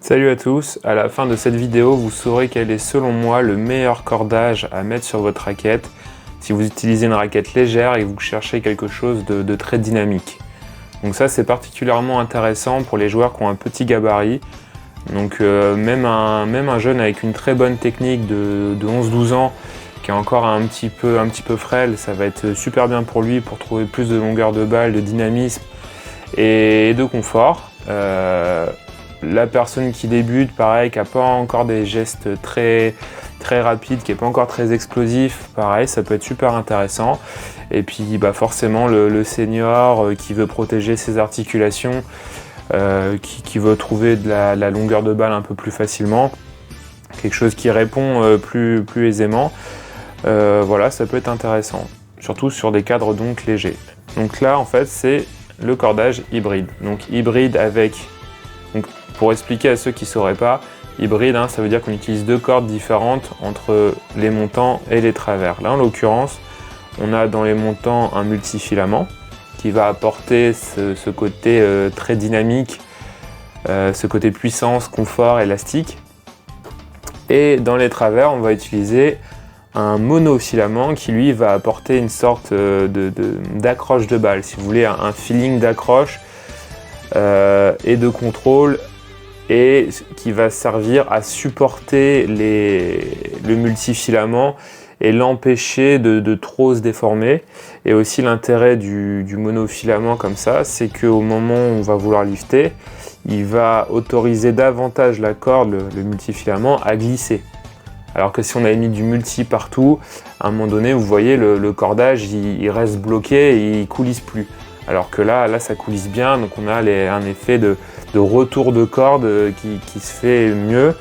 Salut à tous, à la fin de cette vidéo, vous saurez quel est selon moi le meilleur cordage à mettre sur votre raquette si vous utilisez une raquette légère et que vous cherchez quelque chose de très dynamique. Donc ça c'est particulièrement intéressant pour les joueurs qui ont un petit gabarit. Donc même un jeune avec une très bonne technique de 11-12 ans qui est encore un petit peu frêle, ça va être super bien pour lui pour trouver plus de longueur de balle, de dynamisme et de confort. La personne qui débute, pareil, qui n'a pas encore des gestes très rapides, qui n'est pas encore très explosif, pareil, ça peut être super intéressant. Et puis forcément le senior qui veut protéger ses articulations, qui veut trouver de la longueur de balle un peu plus facilement, quelque chose qui répond plus aisément, voilà, ça peut être intéressant, surtout sur des cadres donc légers. Donc là en fait c'est le cordage hybride, donc hybride avec... Donc, pour expliquer à ceux qui ne sauraient pas, hybride, ça veut dire qu'on utilise deux cordes différentes entre les montants et les travers. Là, en l'occurrence, on a dans les montants un multifilament qui va apporter ce côté très dynamique, ce côté puissance, confort, élastique. Et dans les travers, on va utiliser un monofilament qui, lui, va apporter une sorte d'accroche de balle, si vous voulez, un feeling d'accroche et de contrôle, et qui va servir à supporter le multifilament et l'empêcher de trop se déformer. Et aussi l'intérêt du monofilament comme ça, c'est qu'au moment où on va vouloir lifter, il va autoriser davantage la corde, le multifilament, à glisser. Alors que si on avait mis du multi partout, à un moment donné, vous voyez, le cordage, il reste bloqué et il coulisse plus. Alors que là ça coulisse bien, donc on a un effet de retour de corde qui se fait mieux,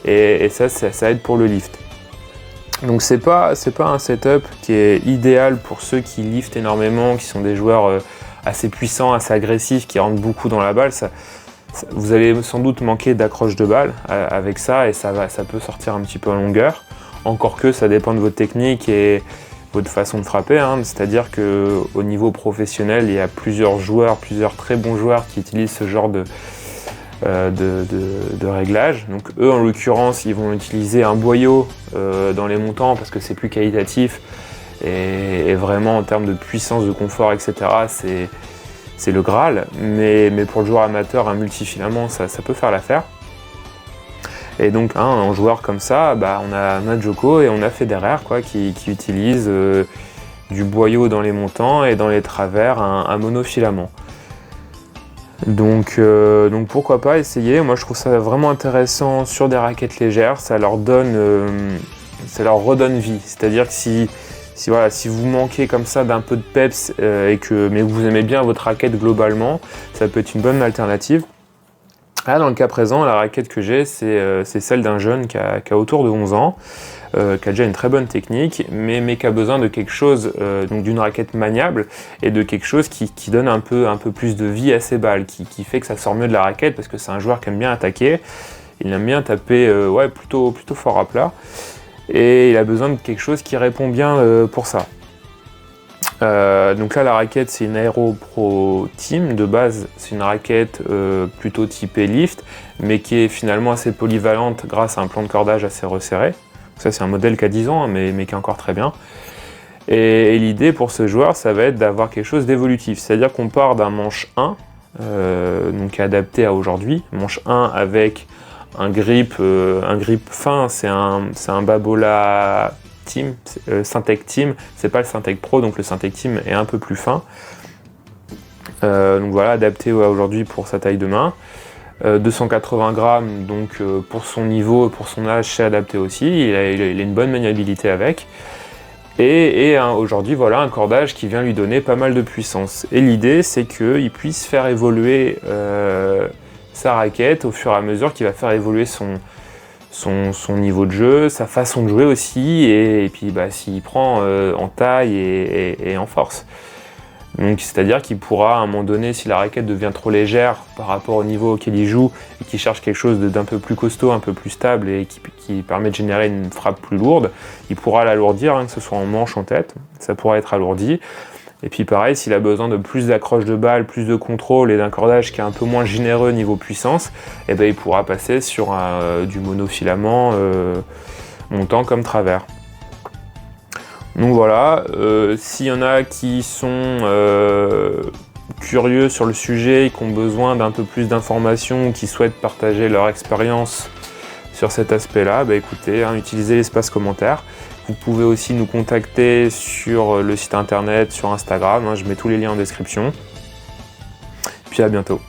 et ça aide pour le lift. Donc c'est pas un setup qui est idéal pour ceux qui liftent énormément, qui sont des joueurs assez puissants, assez agressifs, qui rentrent beaucoup dans la balle. Vous allez sans doute manquer d'accroche de balle avec ça, et ça peut sortir un petit peu en longueur. Encore que ça dépend de votre technique et votre façon de frapper, c'est-à-dire qu'au niveau professionnel, il y a plusieurs très bons joueurs qui utilisent ce genre de réglage. Donc eux, en l'occurrence, ils vont utiliser un boyau dans les montants parce que c'est plus qualitatif, et vraiment en termes de puissance, de confort, etc., c'est le Graal. Mais pour le joueur amateur, un multifilament, ça peut faire l'affaire. Et donc un joueur comme ça, on a Djoko et on a Federer qui utilise du boyau dans les montants et dans les travers un monofilament. Donc pourquoi pas essayer. Moi je trouve ça vraiment intéressant sur des raquettes légères, ça leur redonne vie. C'est-à-dire que si vous manquez comme ça d'un peu de peps mais que vous aimez bien votre raquette globalement, ça peut être une bonne alternative. Là, dans le cas présent, la raquette que j'ai, c'est celle d'un jeune qui a autour de 11 ans, qui a déjà une très bonne technique, mais qui a besoin de quelque chose, donc d'une raquette maniable, et de quelque chose qui donne un peu plus de vie à ses balles, qui fait que ça sort mieux de la raquette, parce que c'est un joueur qui aime bien attaquer, il aime bien taper plutôt fort à plat, et il a besoin de quelque chose qui répond bien pour ça. Donc là, la raquette, c'est une Aero Pro Team. De base, c'est une raquette plutôt typée lift, mais qui est finalement assez polyvalente grâce à un plan de cordage assez resserré. Ça, c'est un modèle qui a 10 ans, mais qui est encore très bien. Et l'idée pour ce joueur, ça va être d'avoir quelque chose d'évolutif. C'est-à-dire qu'on part d'un manche 1, donc adapté à aujourd'hui. Manche 1 avec un grip fin, c'est un Babolat Team, Syntec Team, c'est pas le Syntec Pro, donc le Syntec Team est un peu plus fin. Donc voilà, adapté aujourd'hui pour sa taille de main. 280 grammes, donc pour son niveau, pour son âge, c'est adapté aussi. Il a une bonne maniabilité avec. Et aujourd'hui, voilà un cordage qui vient lui donner pas mal de puissance. Et l'idée, c'est qu'il puisse faire évoluer sa raquette au fur et à mesure qu'il va faire évoluer son niveau de jeu, sa façon de jouer aussi, et puis s'il prend en taille et en force. Donc c'est-à-dire qu'il pourra à un moment donné, si la raquette devient trop légère par rapport au niveau auquel il joue, et qu'il cherche quelque chose d'un peu plus costaud, un peu plus stable, et qui permet de générer une frappe plus lourde, il pourra l'alourdir, que ce soit en manche, en tête, ça pourra être alourdi. Et puis pareil, s'il a besoin de plus d'accroche de balle, plus de contrôle et d'un cordage qui est un peu moins généreux niveau puissance, et ben il pourra passer sur du monofilament montant comme travers. Donc voilà, s'il y en a qui sont curieux sur le sujet et qui ont besoin d'un peu plus d'informations ou qui souhaitent partager leur expérience sur cet aspect-là, bah écoutez, utilisez l'espace commentaire. Vous pouvez aussi nous contacter sur le site internet, sur Instagram, je mets tous les liens en description. Puis à bientôt.